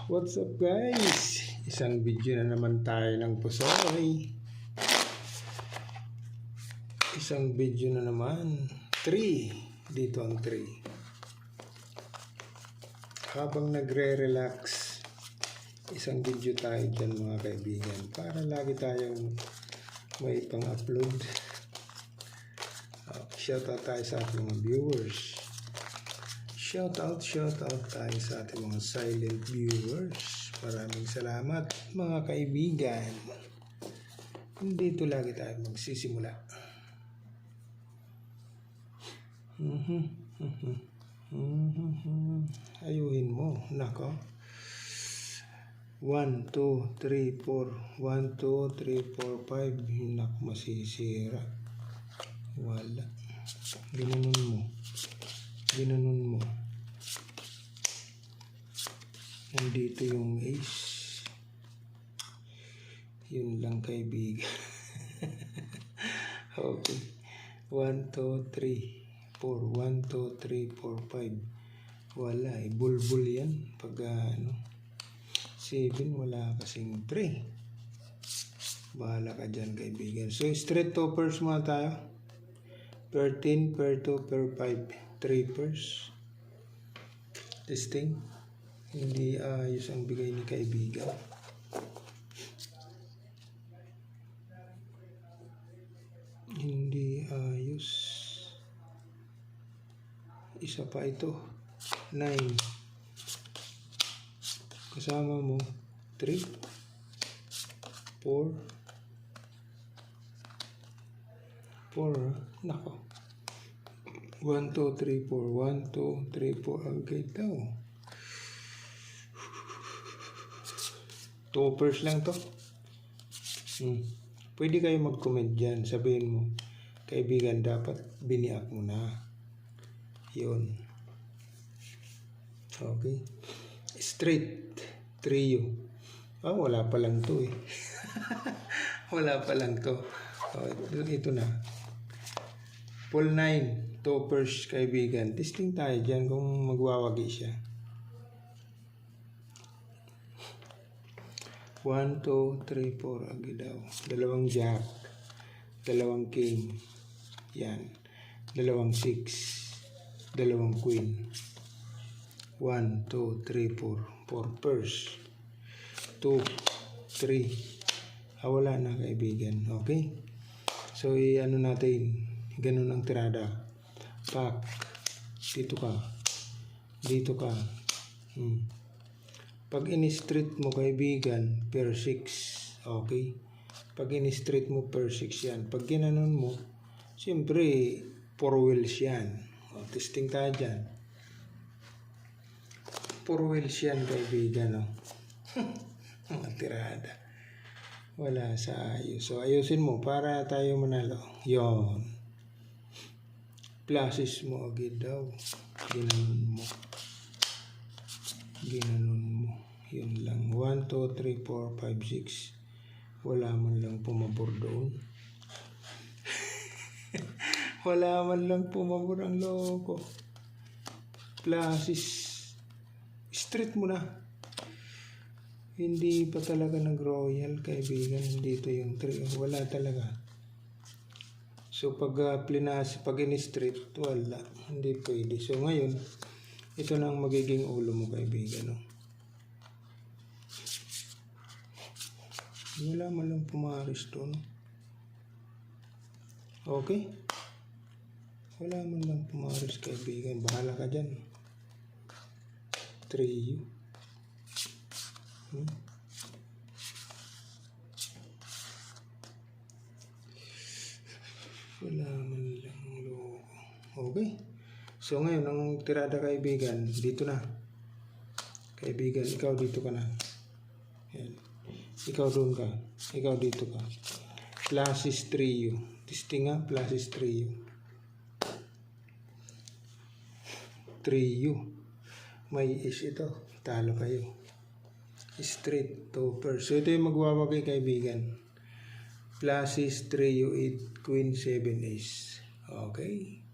What's up guys? Isang video na naman tayo ng pusoy. Isang video na naman. 3. Dito ang 3. Habang nagre-relax, isang video tayo dyan mga kaibigan. Para lagi tayong may pang-upload. Shoutout tayo sa ating mga viewers. Shoutout tayo sa ating mga silent viewers. Maraming salamat mga kaibigan. Dito lagi tayo magsisimula. Ayuhin mo, nako. 1, 2, 3, 4. 1, 2, 3, 4, 5. Nak, masisira. Wala. Ginanon mo. Nandito yung ace. Yun lang kaibigan. Okay. 1, 2, 3, 4. 1, 2, 3, 4, 5. Wala eh. Bulbul yan. Pag 7 wala kasing 3. Bahala ka dyan kaibigan. So straight toppers muna tayo. Per 10, per 2, per 5. 3 pairs. Testing. Hindi ayos ang bigay ni kaibigan. Hindi ayos. Isa pa ito. 9. Kasama mo 3, 4. 4. Nako. 1, 2, 3, 4. 1, 2, 3, 4. Ang ganda oh. Toppers lang to. Pwede kayo mag-comment dyan. Sabihin mo, kaibigan, dapat biniak mo na. Yun. Okay. Straight. Trio. Wala pa lang to eh. Wala pa lang to. Ito na. Full 9. Toppers, kaibigan. Testing tayo dyan kung magwawagi siya. 1, 2, 3, 4. Agi daw. Dalawang jack. Dalawang king. Yan. Dalawang 6. Dalawang queen. 1, 2, 3, 4. 4 pairs. 2, 3. Wala na kaibigan. Okay? So, ano natin. Ganun ang tirada. Pack. Dito ka. Dito ka. Pag in-street mo kaibigan, per 6. Okay? Pag in-street mo, per 6 yan. Pag ginanon mo, siyempre, 4 wheels yan. Testing tayo dyan. 4 wheels yan kaibigan. Mga tirada. Wala sa ayos. So, ayusin mo para tayo manalo. Yon. Pluses mo agad daw. Ginanon mo. Yun lang. 1, 2, 3, 4, 5, 6. Wala man lang pumabor doon. Wala man lang pumabor ang loko. Pluses. Street mo na. Hindi pa talaga nag-royal kaibigan. Dito yung 3. Wala talaga. So pag pag in-street, wala. Hindi pwede. So ngayon, ito na ang magiging ulo mo kaibigan. Wala man lang pumaris to. Okay? Wala man lang pumaris kaibigan. Bahala ka dyan. 3U. Wala man lang loko. Okay? So ngayon, ang tirada kaibigan, dito na. Kaibigan, ikaw dito ka na. Yan. Ikaw doon ka. Ikaw dito ka. Pluses 3U. Testing nga, pluses 3U. 3U. May is ito. Talo kayo. Straight topper. So ito yung magwawagi kaibigan. Pluses 3U, 8, Queen, 7 ace. Okay.